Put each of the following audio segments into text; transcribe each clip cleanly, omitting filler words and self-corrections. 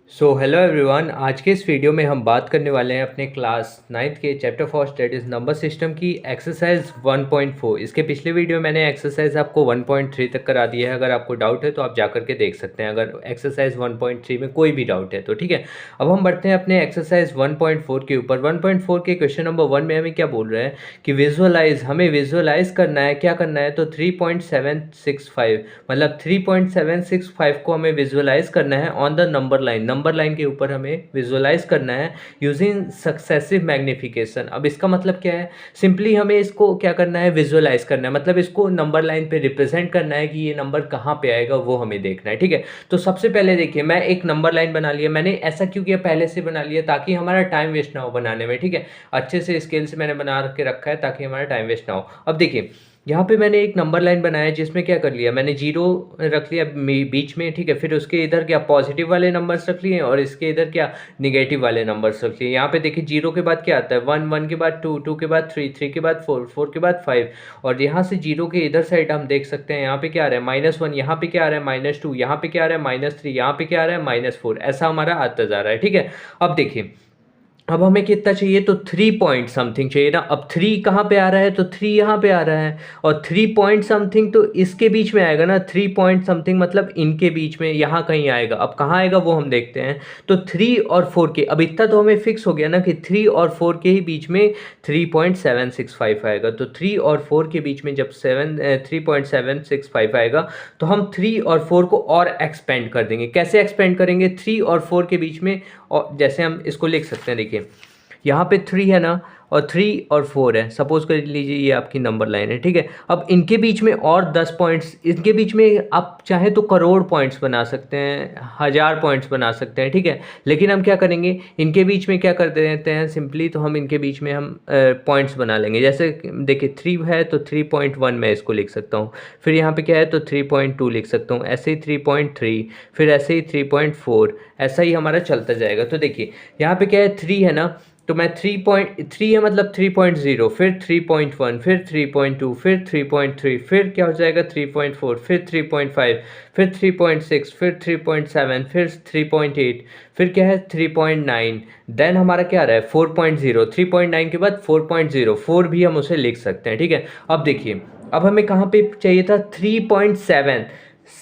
Hello everyone. आज के इस वीडियो में हम बात करने वाले हैं अपने क्लास 9th के chapter 4 that is number system की एक्सरसाइज 1.4। इसके पिछले वीडियो मैंने एक्सरसाइज आपको 1.3 तक करा दी है। अगर आपको डाउट है तो आप जा करके देख सकते हैं, अगर एक्सरसाइज 1.3 में कोई भी डाउट है तो ठीक है। अब हम बढ़ते हैं अपने एक्सरसाइज 1.4 के ऊपर। 1.4 के क्वेश्चन नंबर 1 में हमें क्या बोल रहे हैं कि हमें विजुअलाइज करना है। क्या करना है तो 3.765 मतलब 3.765 को हमें विजुअलाइज करना है ऑन द नंबर लाइन के ऊपर हमें विजुअलाइज करना है यूजिंग सक्सेसिव मैग्निफिकेशन। अब इसका मतलब क्या है, सिंपली हमें इसको क्या करना है, विजुअलाइज करना है, मतलब इसको नंबर लाइन पे रिप्रेजेंट करना है कि ये नंबर कहाँ पे आएगा वो हमें देखना है। ठीक है, तो सबसे पहले देखिए मैं एक नंबर लाइन बना लिया। मैंने ऐसा क्यों किया, पहले से बना लिया ताकि हमारा टाइम वेस्ट ना हो बनाने में। ठीक है, अच्छे से स्केल से मैंने बना के रखा है ताकि हमारा टाइम वेस्ट ना हो। अब देखिए यहाँ पे मैंने एक नंबर लाइन बनाया जिसमें क्या कर लिया, मैंने जीरो रख लिया बीच में। ठीक है, फिर उसके इधर क्या पॉजिटिव वाले नंबर्स रख लिए और इसके इधर क्या निगेटिव वाले नंबर्स रख लिए। यहाँ पे देखिए जीरो के बाद क्या आता है, वन, वन के बाद टू, टू के बाद थ्री, थ्री के बाद फोर, फोर के बाद फाइव। और यहाँ से जीरो के इधर साइड हम देख सकते हैं यहाँ पे क्या आ रहा है -1, यहाँ पे क्या आ रहा है -2, यहाँ पे क्या आ रहा है -3, यहाँ पे क्या आ रहा है -4। ऐसा हमारा आता जा रहा है। ठीक है, अब देखिए अब हमें कितना चाहिए तो 3 पॉइंट समथिंग चाहिए ना। अब 3 कहाँ पे आ रहा है तो 3 यहाँ पे आ रहा है, और 3 पॉइंट समथिंग तो इसके बीच में आएगा ना। 3 पॉइंट समथिंग मतलब इनके बीच में यहाँ कहीं आएगा। अब कहाँ आएगा वो हम देखते हैं। तो 3 और 4 के, अब इतना तो हमें फिक्स हो गया ना कि 3 और 4 के ही बीच में 3.765 आएगा। तो 3 और 4 के बीच में जब 3.765 आएगा तो हम 3 और 4 को और एक्सपेंड कर देंगे। कैसे एक्सपेंड करेंगे, 3 और 4 के बीच में, और जैसे हम इसको लिख सकते हैं, देखिए यहाँ पे 3 है ना और 3 और 4 है। सपोज कर लीजिए ये आपकी नंबर लाइन है। ठीक है, अब इनके बीच में और 10 पॉइंट्स, इनके बीच में आप चाहे तो करोड़ पॉइंट्स बना सकते हैं, 1000 पॉइंट्स बना सकते हैं। ठीक है, लेकिन हम क्या करेंगे, इनके बीच में क्या कर देते हैं सिंपली, तो हम इनके बीच में हम पॉइंट्स बना लेंगे। जैसे देखिए 3 है तो 3.1 मैं इसको लिख सकता हूँ, फिर यहाँ पे क्या है तो 3.2 लिख सकता हूँ, ऐसे ही 3.3, फिर ऐसे ही 3.4, ऐसा ही हमारा चलता जाएगा। तो देखिए यहाँ पे क्या है 3 है ना, तो मैं 3.3 है मतलब 3.0, फिर 3.1, फिर 3.2, फिर 3.3, फिर क्या हो जाएगा 3.4, फिर 3.5, फिर 3.6, फिर 3.7, फिर 3.8, फिर क्या है 3.9, देन हमारा क्या आ रहा है 4.0। 3.9 के बाद 4.0, 4 भी हम उसे लिख सकते हैं। ठीक है, अब देखिए अब हमें कहाँ पे चाहिए था 3.7,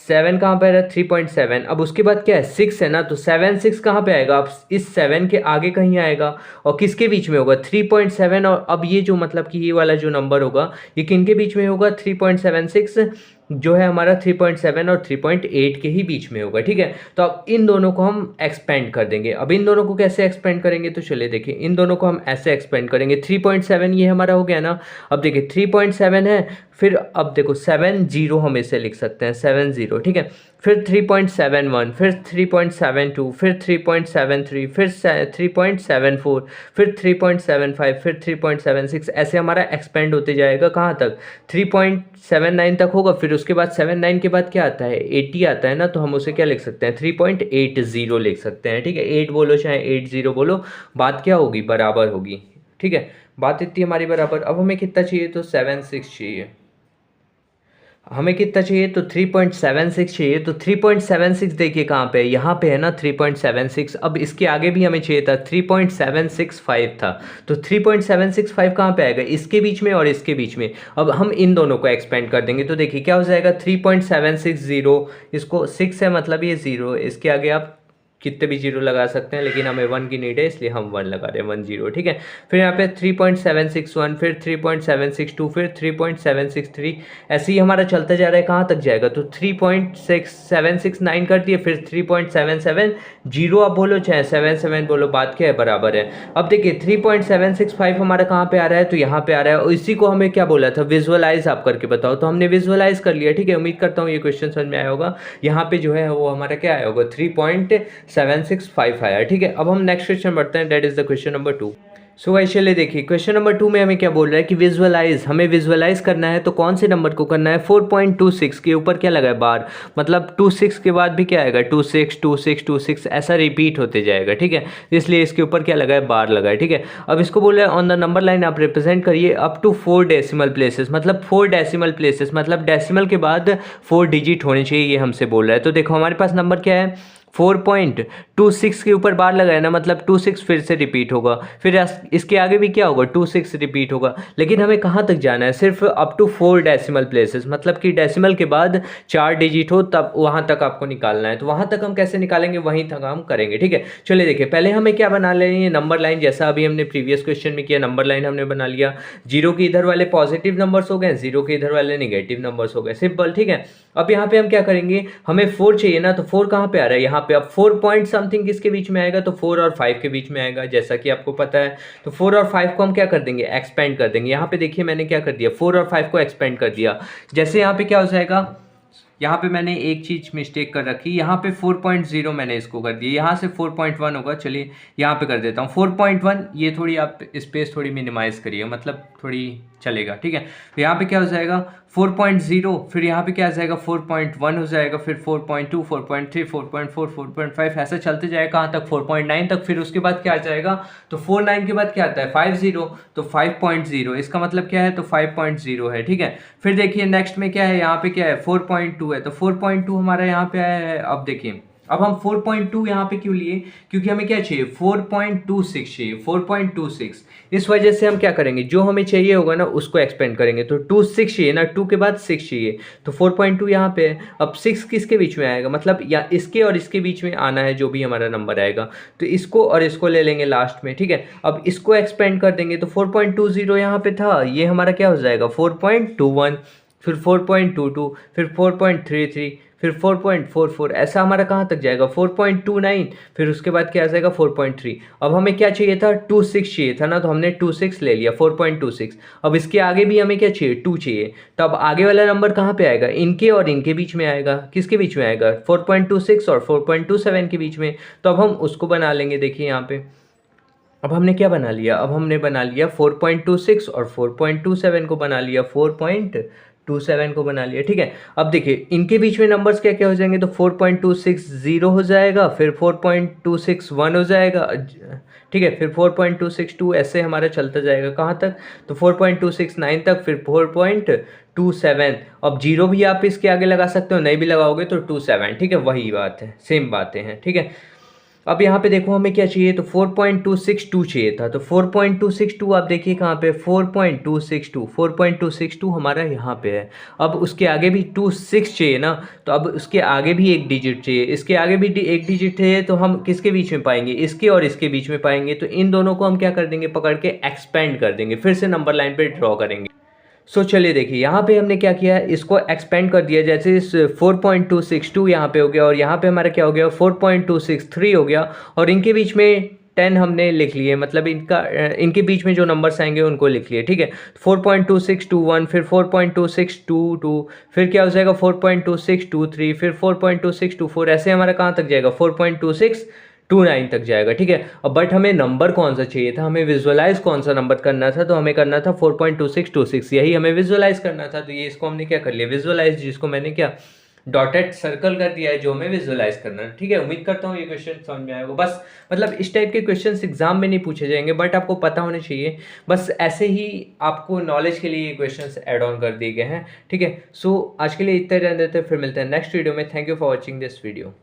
7 कहाँ पे आ रहा है 3.7। अब उसके बाद क्या है 6 है ना, तो 7 6 कहाँ पे आएगा, अब इस 7 के आगे कहीं आएगा, और किसके बीच में होगा 3.7। और अब ये जो मतलब कि ये वाला जो नंबर होगा ये किनके बीच में होगा, 3.76 जो है हमारा 3.7 और 3.8 के ही बीच में होगा। ठीक है, तो अब इन दोनों को हम एक्सपेंड कर देंगे। अब इन दोनों को कैसे एक्सपेंड करेंगे, तो चलिए देखिए इन दोनों को हम ऐसे एक्सपेंड करेंगे। 3.7 ये हमारा हो गया ना, अब देखिए 3.7 है, फिर अब देखो 70 हम इसे लिख सकते हैं 70। ठीक है, फिर 3.71, फिर 3.72, फिर 3.73, फिर 3.74, फिर 3.75, फिर 3.76, ऐसे हमारा एक्सपेंड होते जाएगा कहाँ तक 3.79 तक होगा। फिर उसके बाद 79 के बाद क्या आता है 80 आता है ना, तो हम उसे क्या लिख सकते हैं 3.80 लिख सकते हैं। ठीक है, 8 बोलो चाहे 80 बोलो, बात क्या होगी बराबर होगी। ठीक है, बात इतनी हमारी बराबर। अब हमें कितना चाहिए तो 76 चाहिए, हमें कितना चाहिए तो 3.76 चाहिए। तो 3.76 देखिए कहाँ पे है, यहाँ पे है ना 3.76। अब इसके आगे भी हमें चाहिए था 3.765 था, तो 3.765 कहाँ पे आएगा, इसके बीच में और इसके बीच में। अब हम इन दोनों को एक्सपेंड कर देंगे तो देखिए क्या हो जाएगा 3.760, इसको 6 है मतलब ये 0, इसके आगे आप कितने भी जीरो लगा सकते हैं, लेकिन हमें 1 की नीड है इसलिए हम 1 लगा रहे हैं, 1 0। ठीक है, फिर यहाँ पे 3.761, फिर 3.762, फिर 3.763, ऐसे ही हमारा चलता जा रहा है। कहाँ तक जाएगा तो 3.6769 कर दिए, फिर 3.770 आप बोलो चाहे 77 बोलो, बात क्या है बराबर है। अब देखिए 3.765 हमारा कहाँ पे आ रहा है तो यहाँ पे आ रहा है, और इसी को हमें क्या बोला था विजुअलाइज आप करके बताओ, तो हमने विजुअलाइज कर लिया। ठीक है, उम्मीद करता हूँ ये क्वेश्चन समझ में आया होगा। यहाँ पे जो है वो हमारा क्या आया होगा 3.765 आया। ठीक है, अब हम नेक्स्ट क्वेश्चन बढ़ते हैं, that is the question number 2। सो भाई चलिए देखिए क्वेश्चन नंबर 2 में हमें क्या बोल रहा है कि हमें विजुअलाइज करना है, तो कौन से नंबर को करना है 4.26 के ऊपर क्या लगा है बार, मतलब 26 के बाद भी क्या आएगा 26 26 26, ऐसा रिपीट होते जाएगा। ठीक है, इसलिए इसके ऊपर क्या लगा है बार लगा है। ठीक है, अब इसको बोल रहा है ऑन द नंबर लाइन आप रिप्रेजेंट करिए अप टू 4 डेसिमल प्लेसेस, मतलब 4 डेसिमल प्लेसेस मतलब डेसिमल के बाद 4 डिजिट होने चाहिए, ये हमसे बोल रहा है। तो देखो हमारे पास नंबर क्या है 4.26 के ऊपर बार लगाया ना, मतलब 26 फिर से रिपीट होगा, फिर इसके आगे भी क्या होगा, 26 रिपीट होगा। लेकिन हमें कहाँ तक जाना है, सिर्फ अप टू 4 डेसिमल प्लेसेस, मतलब कि डेसिमल के बाद 4 डिजिट हो तब वहाँ तक आपको निकालना है। तो वहाँ तक हम कैसे निकालेंगे, वहीं तक हम करेंगे, ठीक है। चलिए देखिए, पहले हमें क्या बना लेंगे, नंबर लाइन, जैसा अभी हमने प्रीवियस क्वेश्चन में किया, नंबर लाइन हमने बना लिया। जीरो के इधर वाले पॉजिटिव नंबर्स हो गए, जीरो के इधर वाले नेगेटिव नंबर्स हो गए, सिंपल, ठीक है। अब यहाँ पे हम क्या करेंगे, हमें 4 चाहिए ना, तो 4 कहाँ पे आ रहा है, यहाँ पे। अब 4 पॉइंट समथिंग किसके बीच में आएगा, तो 4 और 5 के बीच में आएगा, जैसा कि आपको पता है। तो 4 और 5 को हम क्या कर देंगे, एक्सपेंड कर देंगे। यहाँ पे देखिए मैंने क्या कर दिया, 4 और 5 को एक्सपेंड कर दिया। जैसे यहाँ पे क्या हो जाएगा, यहाँ पे मैंने एक चीज मिस्टेक कर रखी, यहाँ पे 4.0 मैंने इसको कर दिया, यहाँ से 4.1 होगा। चलिए यहाँ पे कर देता हूँ 4.1, ये थोड़ी आप स्पेस थोड़ी मिनिमाइज करिए, मतलब थोड़ी चलेगा, ठीक है। तो यहाँ पे क्या हो जाएगा 4.0, फिर यहाँ पे क्या आ जाएगा 4.1 हो जाएगा, फिर 4.2, 4.3, 4.4, 4.5, ऐसा चलते जाएगा कहाँ तक, 4.9 तक। फिर उसके बाद क्या आ जाएगा, तो 4.9 के बाद क्या आता है 50, तो 5.0, इसका मतलब क्या है, तो 5.0 है, ठीक है। फिर देखिए नेक्स्ट में क्या है, यहाँ पे क्या है 4.2 है, तो 4.2 हमारा यहाँ पे आया है। अब देखिए, अब हम 4.2 यहाँ पे क्यों लिए, क्योंकि हमें क्या चाहिए 4.26 चाहिए, 4.26। इस वजह से हम क्या करेंगे, जो हमें चाहिए होगा ना उसको एक्सपेंड करेंगे। तो 26 चाहिए ना, 2 के बाद 6 चाहिए, तो 4.2 यहाँ पे है। अब 6 किसके बीच में आएगा, मतलब या इसके और इसके बीच में आना है, जो भी हमारा नंबर आएगा। तो इसको और इसको ले लेंगे लास्ट में, ठीक है। अब इसको एक्सपेंड कर देंगे, तो 4.20 यहाँ पे था, ये हमारा क्या हो जाएगा 4.21, फिर 4.22, फिर 4.33, फिर 4.44, ऐसा हमारा कहाँ तक जाएगा 4.29, फिर उसके बाद क्या आ जाएगा 4.3। अब हमें क्या चाहिए था 26 चाहिए था ना, तो हमने 26 ले लिया 4.26। अब इसके आगे भी हमें क्या चाहिए 2 चाहिए, तो अब आगे वाला नंबर कहाँ पे आएगा, इनके और इनके बीच में आएगा। किसके बीच में आएगा 4.26 और 4.27 के बीच में। तो अब हम उसको बना लेंगे, देखिए यहाँ पे अब हमने क्या बना लिया, अब हमने बना लिया 4.26 और 4.27 को बना लिया, 4.27 को बना लिया, ठीक है। अब देखिए इनके बीच में नंबर्स क्या क्या हो जाएंगे, तो 4.260 हो जाएगा, फिर 4.261 हो जाएगा, ठीक है, फिर 4.262, ऐसे हमारा चलता जाएगा कहाँ तक, तो 4.269 तक, फिर 4.27। अब जीरो भी आप इसके आगे लगा सकते हो, नहीं भी लगाओगे तो 27, ठीक है, वही बात है, सेम बातें हैं, ठीक है। अब यहाँ पे देखो हमें क्या चाहिए, तो 4.262 चाहिए था, तो 4.262 आप देखिए कहाँ पे 4.262 हमारा यहाँ पे है। अब उसके आगे भी 26 चाहिए ना, तो अब उसके आगे भी एक डिजिट चाहिए, इसके आगे भी एक डिजिट चाहिए, तो हम किसके बीच में पाएंगे, इसके और इसके बीच में पाएंगे। तो इन दोनों को हम क्या कर देंगे, पकड़ के एक्सपेंड कर देंगे, फिर से नंबर लाइन पे ड्रॉ करेंगे। चलिए देखिए यहाँ पे हमने क्या किया, इसको एक्सपेंड कर दिया, जैसे इस 4.262 यहाँ पे हो गया, और यहाँ पे हमारा क्या हो गया 4.263 हो गया, और इनके बीच में 10 हमने लिख लिए, मतलब इनके बीच में जो नंबर्स आएंगे उनको लिख लिए, ठीक है। 4.2621, फिर 4.2622, फिर क्या हो जाएगा 4.2623, फिर 4.2624, ऐसे हमारा कहाँ तक जाएगा 4.2629 तक जाएगा, ठीक है। अब बट हमें नंबर कौन सा चाहिए था, हमें विजुअलाइज कौन सा नंबर करना था, तो हमें करना था 4.2626, यही हमें विजुअलाइज करना था। तो ये इसको हमने क्या कर लिया विजुअलाइज, जिसको मैंने क्या डॉटेड सर्कल कर दिया है, जो हमें विजुअलाइज करना है, ठीक है। उम्मीद करता हूँ ये क्वेश्चन समझ में आएगा। बस मतलब इस टाइप के क्वेश्चंस एग्जाम में नहीं पूछे जाएंगे, बट आपको पता होने चाहिए, बस ऐसे ही आपको नॉलेज के लिए ये क्वेश्चंस ऐड ऑन कर दिए गए हैं, ठीक है। सो आज के लिए इतना रहने देते हैं, फिर मिलते हैं नेक्स्ट वीडियो में। Thank you for watching this video.